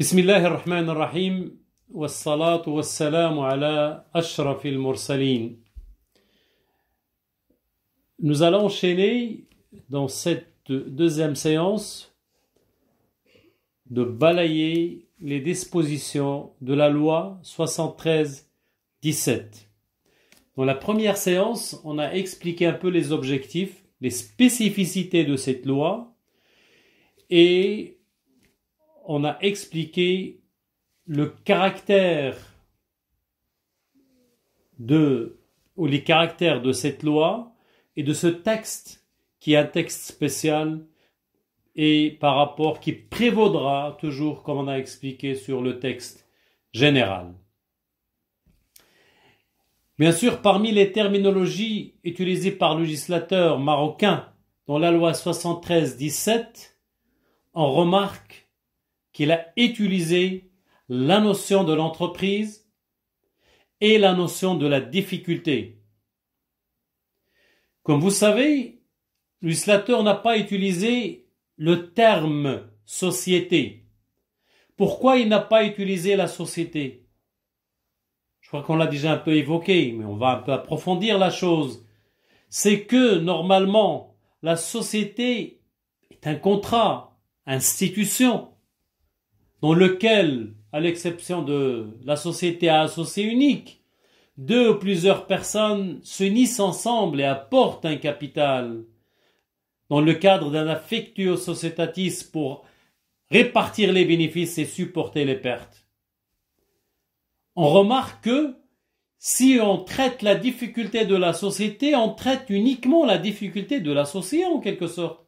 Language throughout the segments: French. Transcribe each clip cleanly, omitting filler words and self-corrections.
بسم الله الرحمن الرحيم والصلاة والسلام على أشرف المرسلين. Nous allons enchaîner dans cette deuxième séance de balayer les dispositions de la loi 73-17. Dans la première séance, on a expliqué un peu les objectifs, les spécificités de cette loi et on a expliqué le caractère ou les caractères de cette loi et de ce texte qui est un texte spécial et par rapport qui prévaudra toujours, comme on a expliqué, sur le texte général. Bien sûr, parmi les terminologies utilisées par le législateur marocain dans la loi 73-17, on remarque qu'il a utilisé la notion de l'entreprise et la notion de la difficulté. Comme vous savez, le législateur n'a pas utilisé le terme société. Pourquoi il n'a pas utilisé la société? Je crois qu'on l'a déjà un peu évoqué, mais on va un peu approfondir la chose. C'est que normalement, la société est un contrat, institution, dans lequel, à l'exception de la société à associé unique, deux ou plusieurs personnes s'unissent ensemble et apportent un capital dans le cadre d'un affectio societatis pour répartir les bénéfices et supporter les pertes. On remarque que si on traite la difficulté de la société, on traite uniquement la difficulté de l'associé en quelque sorte.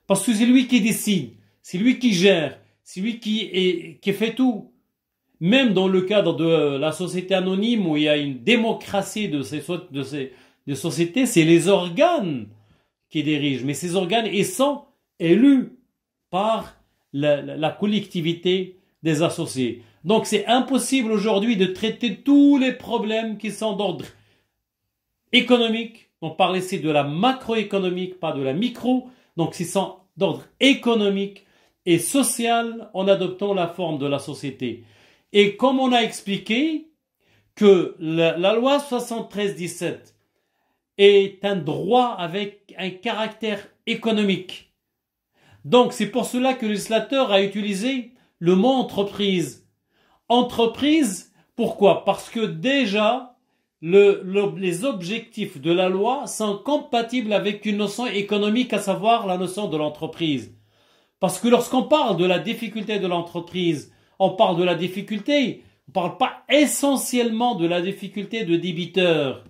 Parce que c'est lui qui décide, c'est lui qui gère, c'est lui qui fait tout. Même dans le cadre de la société anonyme où il y a une démocratie de ces sociétés, c'est les organes qui dirigent. Mais ces organes, ils sont élus par la collectivité des associés. Donc c'est impossible aujourd'hui de traiter tous les problèmes qui sont d'ordre économique. On parle ici de la macroéconomique, pas de la micro. Donc ils sont d'ordre économique et social en adoptant la forme de la société. Et comme on a expliqué que la loi 73-17 est un droit avec un caractère économique. Donc c'est pour cela que le législateur a utilisé le mot entreprise. Entreprise, pourquoi? Parce que déjà, les objectifs de la loi sont compatibles avec une notion économique, à savoir la notion de l'entreprise. Parce que lorsqu'on parle de la difficulté de l'entreprise, on parle de la difficulté, on ne parle pas essentiellement de la difficulté de débiteur,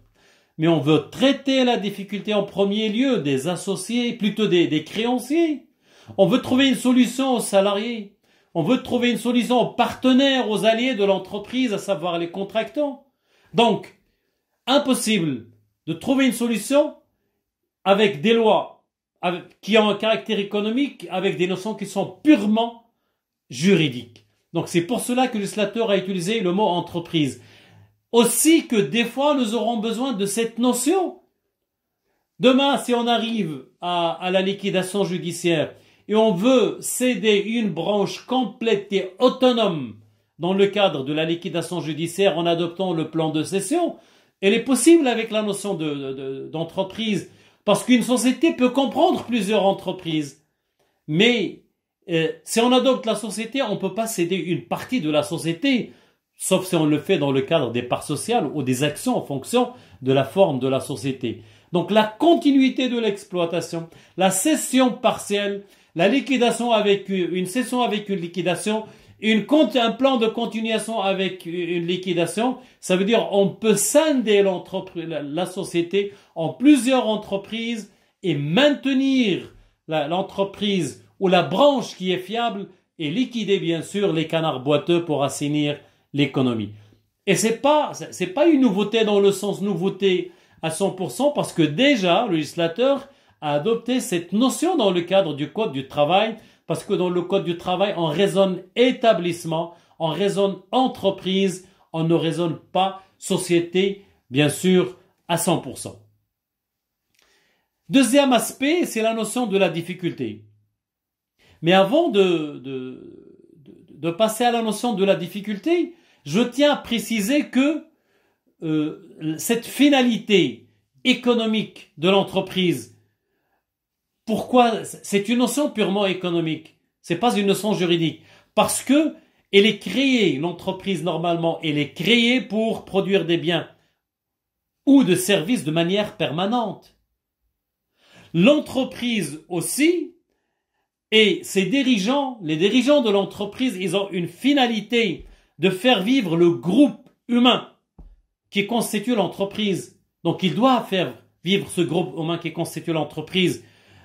mais on veut traiter la difficulté en premier lieu des associés, plutôt des créanciers. On veut trouver une solution aux salariés, on veut trouver une solution aux partenaires, aux alliés de l'entreprise, à savoir les contractants. Donc, impossible de trouver une solution avec des lois qui ont un caractère économique, avec des notions qui sont purement juridiques. Donc c'est pour cela que le législateur a utilisé le mot entreprise. Aussi que des fois nous aurons besoin de cette notion. Demain, si on arrive à la liquidation judiciaire et on veut céder une branche complète et autonome dans le cadre de la liquidation judiciaire en adoptant le plan de cession, elle est possible avec la notion d'entreprise. Parce qu'une société peut comprendre plusieurs entreprises. Mais si on adopte la société, on ne peut pas céder une partie de la société, sauf si on le fait dans le cadre des parts sociales ou des actions en fonction de la forme de la société. Donc la continuité de l'exploitation, la cession partielle, la liquidation avec une cession avec une liquidation, un plan de continuation avec une liquidation, ça veut dire on peut scinder la société en plusieurs entreprises et maintenir l'entreprise ou la branche qui est fiable et liquider bien sûr les canards boiteux pour assainir l'économie. Et c'est pas une nouveauté dans le sens nouveauté à 100% parce que déjà le législateur a adopté cette notion dans le cadre du Code du travail. Parce que dans le Code du travail, on raisonne établissement, on raisonne entreprise, on ne raisonne pas société, bien sûr, à 100%. Deuxième aspect, c'est la notion de la difficulté. Mais avant de de passer à la notion de la difficulté, je tiens à préciser que cette finalité économique de l'entreprise, pourquoi c'est une notion purement économique, c'est pas une notion juridique, parce que elle est créée, l'entreprise normalement, elle est créée pour produire des biens ou de services de manière permanente. L'entreprise aussi, et ses dirigeants, les dirigeants de l'entreprise, ils ont une finalité de faire vivre le groupe humain qui constitue l'entreprise. Donc ils doivent faire vivre ce groupe humain qui constitue l'entreprise.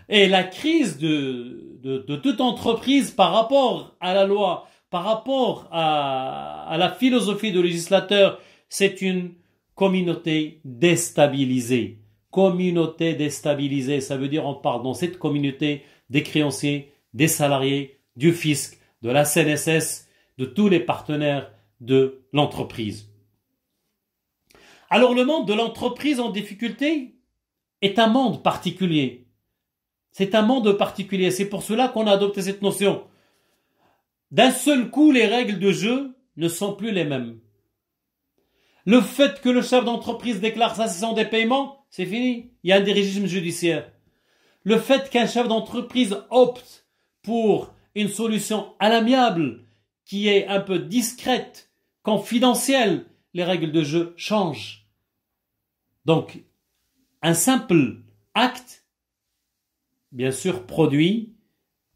Et la crise de toute entreprise par rapport à la loi, par rapport à la philosophie du législateur, c'est une communauté déstabilisée. Communauté déstabilisée, ça veut dire on parle dans cette communauté des créanciers, des salariés, du fisc, de la CNSS, de tous les partenaires de l'entreprise. Alors le monde de l'entreprise en difficulté est un monde particulier. C'est un monde particulier. C'est pour cela qu'on a adopté cette notion. D'un seul coup, les règles de jeu ne sont plus les mêmes. Le fait que le chef d'entreprise déclare sa cessation des paiements, c'est fini. Il y a un régime judiciaire. Le fait qu'un chef d'entreprise opte pour une solution à l'amiable, qui est un peu discrète, confidentielle, les règles de jeu changent. Donc, un simple acte, bien sûr, produit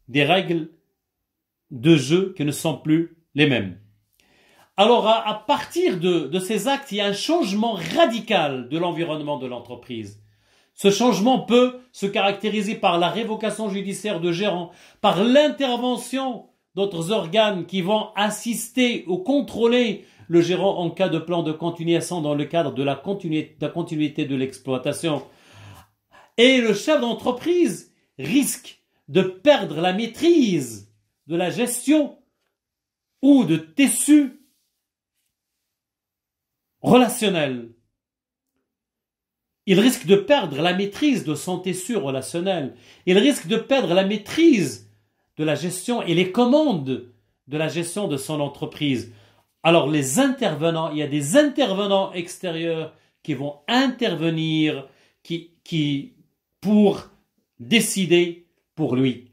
des règles de jeu qui ne sont plus les mêmes. Alors, à partir de ces actes, il y a un changement radical de l'environnement de l'entreprise. Ce changement peut se caractériser par la révocation judiciaire de gérants, par l'intervention d'autres organes qui vont assister ou contrôler le gérant en cas de plan de continuation dans le cadre de la continuité de l'exploitation. Et le chef d'entreprise risque de perdre la maîtrise de la gestion ou de tissu relationnel. Il risque de perdre la maîtrise de son tissu relationnel. Il risque de perdre la maîtrise de la gestion et les commandes de la gestion de son entreprise. Alors les intervenants, il y a des intervenants extérieurs qui vont intervenir pour décider pour lui.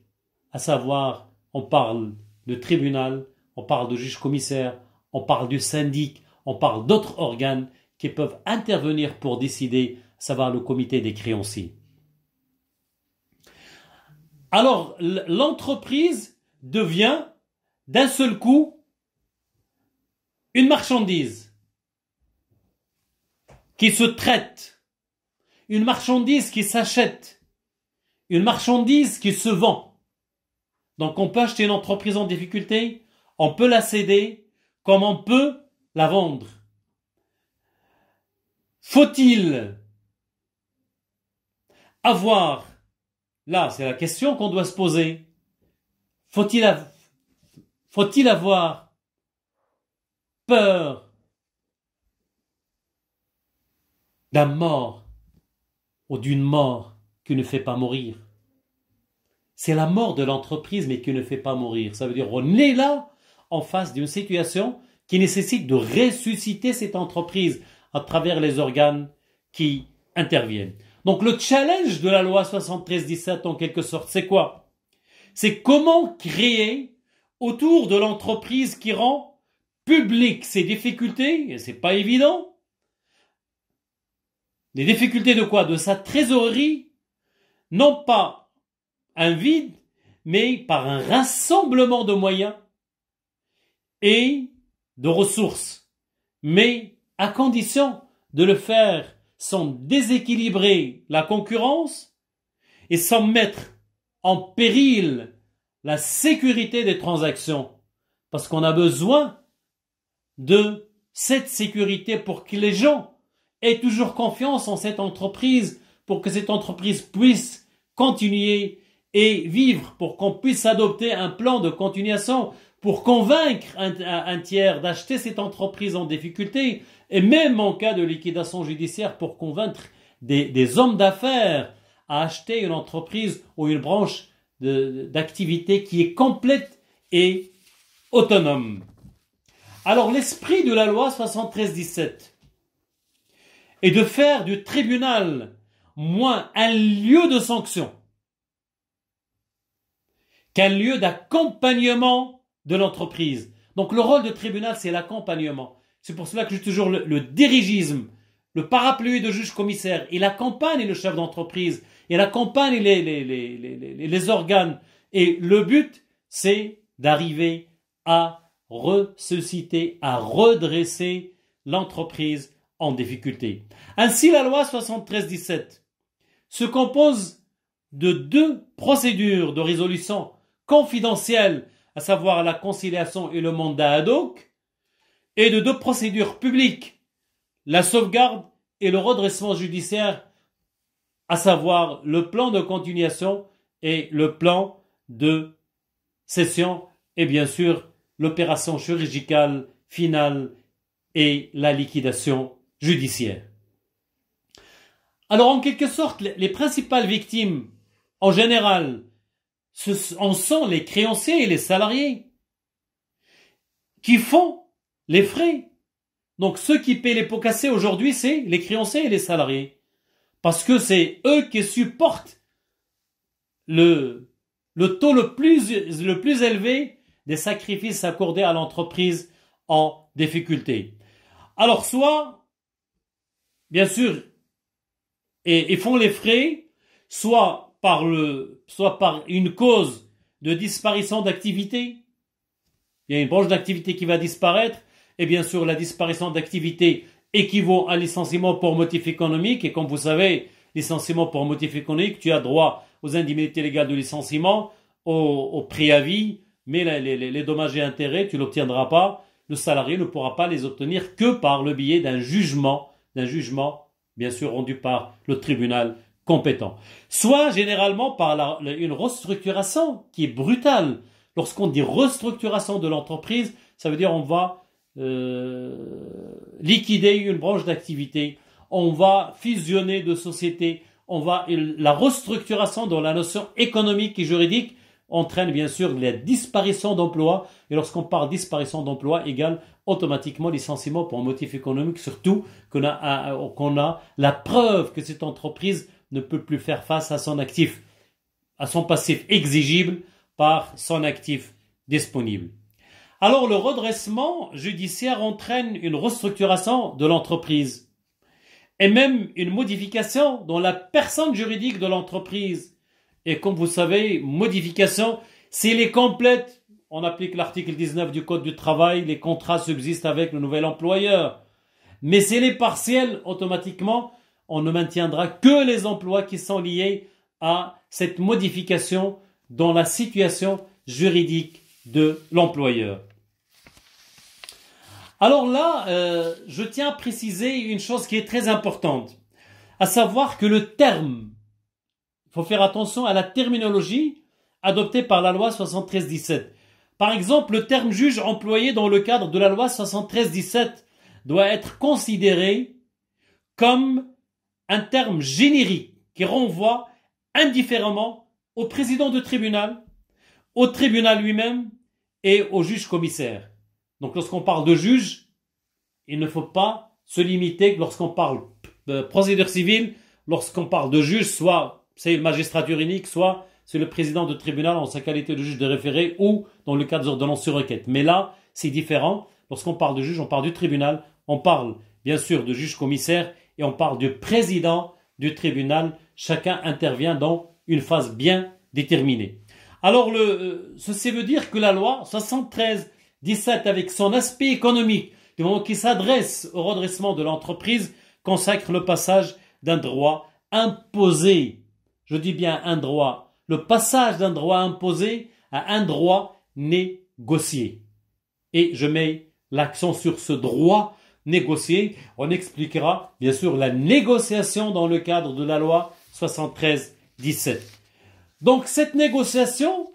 À savoir, on parle de tribunal, on parle de juge-commissaire, on parle du syndic, on parle d'autres organes qui peuvent intervenir pour décider, à savoir le comité des créanciers. Alors, l'entreprise devient d'un seul coup une marchandise qui se traite, une marchandise qui s'achète, une marchandise qui se vend. Donc on peut acheter une entreprise en difficulté, on peut la céder, comme on peut la vendre. Faut-il avoir, là c'est la question qu'on doit se poser, faut-il avoir peur d'un mort ou d'une mort qui ne fait pas mourir? C'est la mort de l'entreprise mais qui ne fait pas mourir. Ça veut dire on est là en face d'une situation qui nécessite de ressusciter cette entreprise à travers les organes qui interviennent. Donc le challenge de la loi 73-17 en quelque sorte, c'est quoi? C'est comment créer autour de l'entreprise qui rend public ses difficultés, et c'est pas évident. Les difficultés de quoi? De sa trésorerie, non pas un vide, mais par un rassemblement de moyens et de ressources, mais à condition de le faire sans déséquilibrer la concurrence et sans mettre en péril la sécurité des transactions, parce qu'on a besoin de cette sécurité pour que les gens aient toujours confiance en cette entreprise, pour que cette entreprise puisse continuer et vivre, pour qu'on puisse adopter un plan de continuation, pour convaincre un tiers d'acheter cette entreprise en difficulté, et même en cas de liquidation judiciaire, pour convaincre des hommes d'affaires à acheter une entreprise ou une branche d'activité qui est complète et autonome. Alors l'esprit de la loi 73-17 est de faire du tribunal moins un lieu de sanction qu'un lieu d'accompagnement de l'entreprise. Donc le rôle du tribunal, c'est l'accompagnement. C'est pour cela que j'ai toujours le dirigisme, le parapluie de juge-commissaire. Il accompagne le chef d'entreprise, il accompagne les organes. Et le but, c'est d'arriver à ressusciter, à redresser l'entreprise en difficulté. Ainsi, la loi 73-17 se compose de 2 procédures de résolution confidentielles, à savoir la conciliation et le mandat ad hoc, et de 2 procédures publiques, la sauvegarde et le redressement judiciaire, à savoir le plan de continuation et le plan de cession, et bien sûr l'opération chirurgicale finale et la liquidation judiciaire. Alors en quelque sorte, les principales victimes, en général, en sont les créanciers et les salariés qui font les frais. Donc ceux qui paient les pots cassés aujourd'hui, c'est les créanciers et les salariés. Parce que c'est eux qui supportent le taux le plus élevé des sacrifices accordés à l'entreprise en difficulté. Alors soit, bien sûr, ils font les frais, soit par une cause de disparition d'activité. Il y a une branche d'activité qui va disparaître, et bien sûr la disparition d'activité équivaut à licenciement pour motif économique, et comme vous savez, licenciement pour motif économique, tu as droit aux indemnités légales de licenciement, au préavis, mais les dommages et intérêts, tu ne l'obtiendras pas. Le salarié ne pourra pas les obtenir que par le biais d'un jugement, bien sûr rendu par le tribunal compétent. Soit généralement par une restructuration qui est brutale. Lorsqu'on dit restructuration de l'entreprise, ça veut dire on va liquider une branche d'activité, on va fusionner de sociétés, la restructuration dans la notion économique et juridique entraîne bien sûr la disparition d'emplois, et lorsqu'on parle de disparition d'emplois égale automatiquement licenciement pour motif économique, surtout qu'on a la preuve que cette entreprise ne peut plus faire face à son passif exigible par son actif disponible. Alors le redressement judiciaire entraîne une restructuration de l'entreprise et même une modification dans la personne juridique de l'entreprise. Et comme vous savez, modification, s'il est complète, on applique l'article 19 du Code du travail, les contrats subsistent avec le nouvel employeur. Mais s'il est partiel, automatiquement, on ne maintiendra que les emplois qui sont liés à cette modification dans la situation juridique de l'employeur. Alors là, je tiens à préciser une chose qui est très importante, à savoir que le terme, il faut faire attention à la terminologie adoptée par la loi 73-17. Par exemple, le terme juge employé dans le cadre de la loi 73-17 doit être considéré comme un terme générique qui renvoie indifféremment au président du tribunal, au tribunal lui-même et au juge-commissaire. Donc lorsqu'on parle de juge, il ne faut pas se limiter lorsqu'on parle de procédure civile, lorsqu'on parle de juge, soit c'est une magistrature unique, soit c'est le président du tribunal en sa qualité de juge de référé ou dans le cas des ordonnances sur requête. Mais là, c'est différent. Lorsqu'on parle de juge, on parle du tribunal, on parle bien sûr de juge-commissaire et on parle du président du tribunal. Chacun intervient dans une phase bien déterminée. Alors, ceci veut dire que la loi 73-17, avec son aspect économique, du moment qu'il s'adresse au redressement de l'entreprise, consacre le passage d'un droit imposé. Je dis bien un droit. Le passage d'un droit imposé à un droit négocié. Et je mets l'accent sur ce droit négocié. On expliquera bien sûr la négociation dans le cadre de la loi 73-17. Donc cette négociation,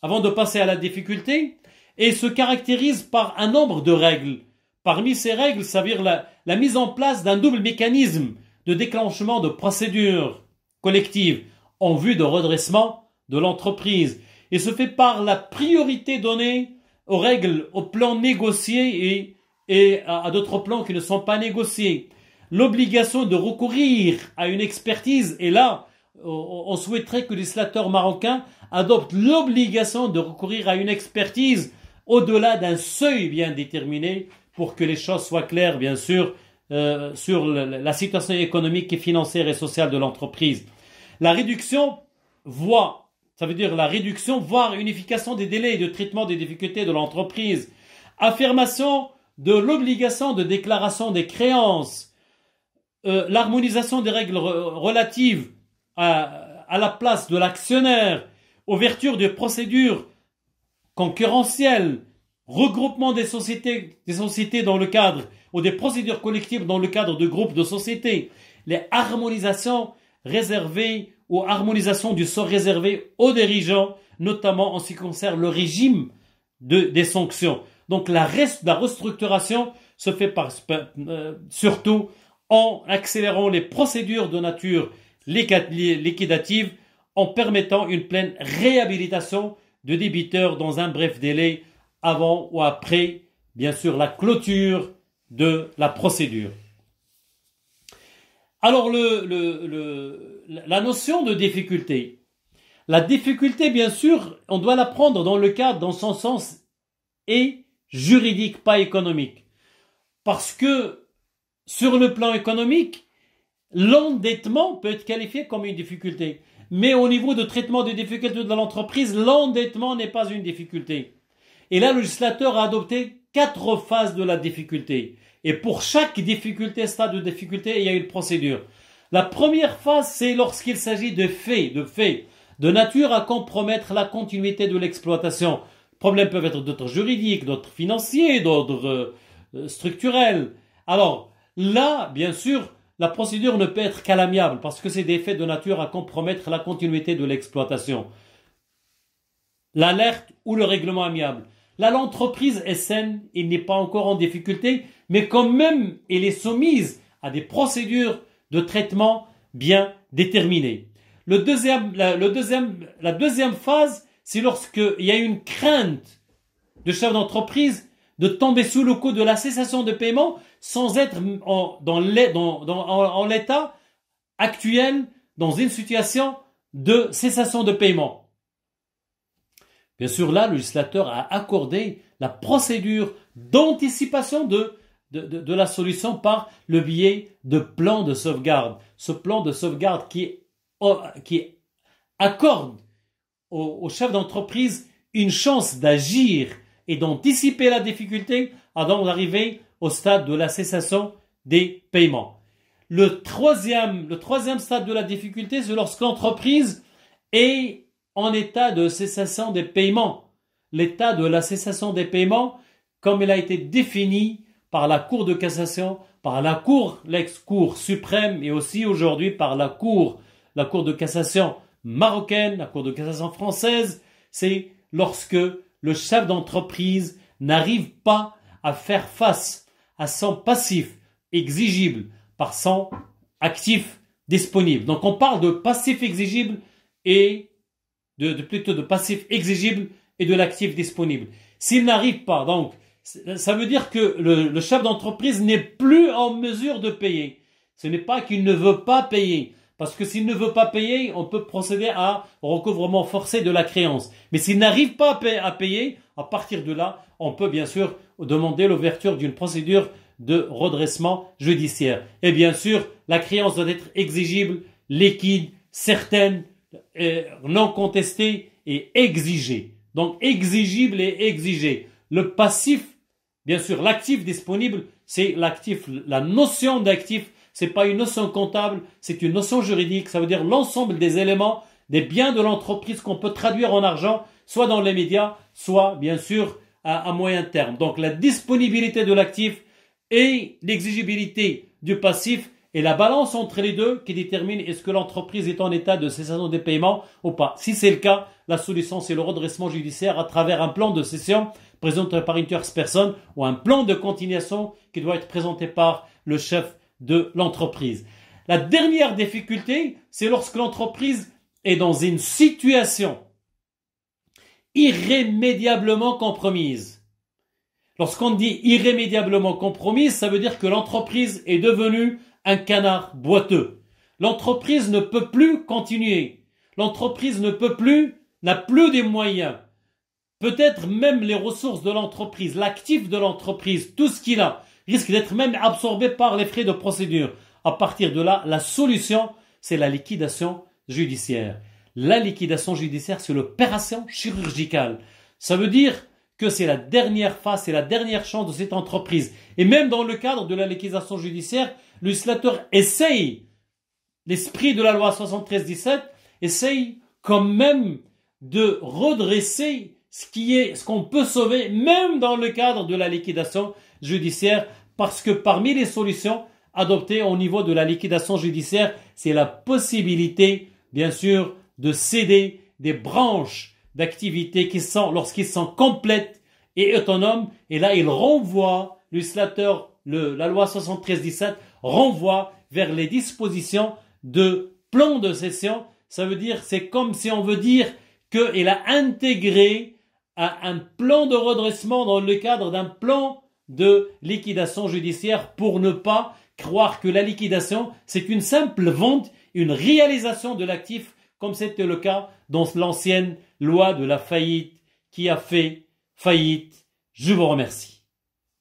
avant de passer à la difficulté, se caractérise par un nombre de règles. Parmi ces règles, ça veut dire la mise en place d'un double mécanisme de déclenchement de procédures collectives en vue de redressement de l'entreprise. Et se fait par la priorité donnée aux règles au plan négocié et à d'autres plans qui ne sont pas négociés. L'obligation de recourir à une expertise, et là, on souhaiterait que le législateur marocain adopte l'obligation de recourir à une expertise au-delà d'un seuil bien déterminé pour que les choses soient claires, bien sûr, sur la situation économique et financière et sociale de l'entreprise. La réduction, voire unification des délais de traitement des difficultés de l'entreprise. Affirmation de l'obligation de déclaration des créances. L'harmonisation des règles relatives à la place de l'actionnaire, ouverture de procédures concurrentielles, regroupement des sociétés dans le cadre ou des procédures collectives dans le cadre de groupes de sociétés, les harmonisations réservées ou harmonisation du sort réservé aux dirigeants, notamment en ce qui concerne le régime des sanctions. Donc la restructuration se fait surtout en accélérant les procédures de nature liquidative, en permettant une pleine réhabilitation de débiteurs dans un bref délai avant ou après, bien sûr, la clôture de la procédure. Alors, la notion de difficulté. La difficulté, bien sûr, on doit la prendre dans son sens et juridique, pas économique. Parce que, sur le plan économique, l'endettement peut être qualifié comme une difficulté. Mais au niveau de traitement des difficultés de l'entreprise, l'endettement n'est pas une difficulté. Et là, le législateur a adopté 4 phases de la difficulté. Et pour chaque difficulté, stade de difficulté, il y a une procédure. La première phase, c'est lorsqu'il s'agit de faits, de nature à compromettre la continuité de l'exploitation. Les problèmes peuvent être d'ordre juridique, d'ordre financier, d'ordre structurel. Alors, là, bien sûr, la procédure ne peut être qu'à l'amiable parce que c'est des faits de nature à compromettre la continuité de l'exploitation. L'alerte ou le règlement amiable. Là, l'entreprise est saine, il n'est pas encore en difficulté, mais quand même, elle est soumise à des procédures de traitement bien déterminées. La deuxième phase, c'est lorsqu'il y a une crainte de chef d'entreprise de tomber sous le coup de la cessation de paiement sans être en l'état actuel dans une situation de cessation de paiement. Bien sûr, là, le législateur a accordé la procédure d'anticipation de la solution par le biais de plans de sauvegarde. Ce plan de sauvegarde qui accorde au chef d'entreprise une chance d'agir et d'anticiper la difficulté avant d'arriver au stade de la cessation des paiements. Le troisième stade de la difficulté, c'est lorsque l'entreprise est en état de cessation des paiements. L'état de la cessation des paiements, comme il a été défini par la Cour de cassation, par l'ex-Cour suprême et aussi aujourd'hui par la Cour de cassation marocaine, la Cour de cassation française, c'est lorsque le chef d'entreprise n'arrive pas à faire face à son passif exigible par son actif disponible. Donc on parle de passif exigible et plutôt de passif exigible et de l'actif disponible. S'il n'arrive pas, donc ça veut dire que le chef d'entreprise n'est plus en mesure de payer. Ce n'est pas qu'il ne veut pas payer. Parce que s'il ne veut pas payer, on peut procéder à recouvrement forcé de la créance. Mais s'il n'arrive pas à payer, à partir de là, on peut bien sûr demander l'ouverture d'une procédure de redressement judiciaire. Et bien sûr, la créance doit être exigible, liquide, certaine, non contestée et exigée. Donc exigible et exigée. Le passif, bien sûr, l'actif disponible, c'est l'actif, la notion d'actif. C'est pas une notion comptable, c'est une notion juridique. Ça veut dire l'ensemble des éléments, des biens de l'entreprise qu'on peut traduire en argent, soit dans les médias, soit bien sûr à moyen terme. Donc la disponibilité de l'actif et l'exigibilité du passif et la balance entre les deux qui détermine est-ce que l'entreprise est en état de cessation des paiements ou pas. Si c'est le cas, la solution c'est le redressement judiciaire à travers un plan de cession présenté par une tierce personne ou un plan de continuation qui doit être présenté par le chef de l'entreprise. La dernière difficulté, c'est lorsque l'entreprise est dans une situation irrémédiablement compromise. Lorsqu'on dit irrémédiablement compromise, ça veut dire que l'entreprise est devenue un canard boiteux. L'entreprise ne peut plus continuer. L'entreprise n'a plus des moyens. Peut-être même les ressources de l'entreprise, l'actif de l'entreprise, tout ce qu'il a, risque d'être même absorbé par les frais de procédure. À partir de là, la solution, c'est la liquidation judiciaire. La liquidation judiciaire, c'est l'opération chirurgicale. Ça veut dire que c'est la dernière phase, c'est la dernière chance de cette entreprise. Et même dans le cadre de la liquidation judiciaire, le législateur essaye, l'esprit de la loi 73-17, essaye quand même de redresser ce qu'on peut sauver, même dans le cadre de la liquidation judiciaire, parce que parmi les solutions adoptées au niveau de la liquidation judiciaire, c'est la possibilité, bien sûr, de céder des branches d'activités lorsqu'ils sont complètes et autonomes, et là, il renvoie, le législateur, la loi 73-17 renvoie vers les dispositions de plan de cession. Ça veut dire, c'est comme si on veut dire qu'il a intégré un plan de redressement dans le cadre d'un plan de liquidation judiciaire pour ne pas croire que la liquidation, c'est une simple vente, une réalisation de l'actif, comme c'était le cas dans l'ancienne loi de la faillite qui a fait faillite. Je vous remercie.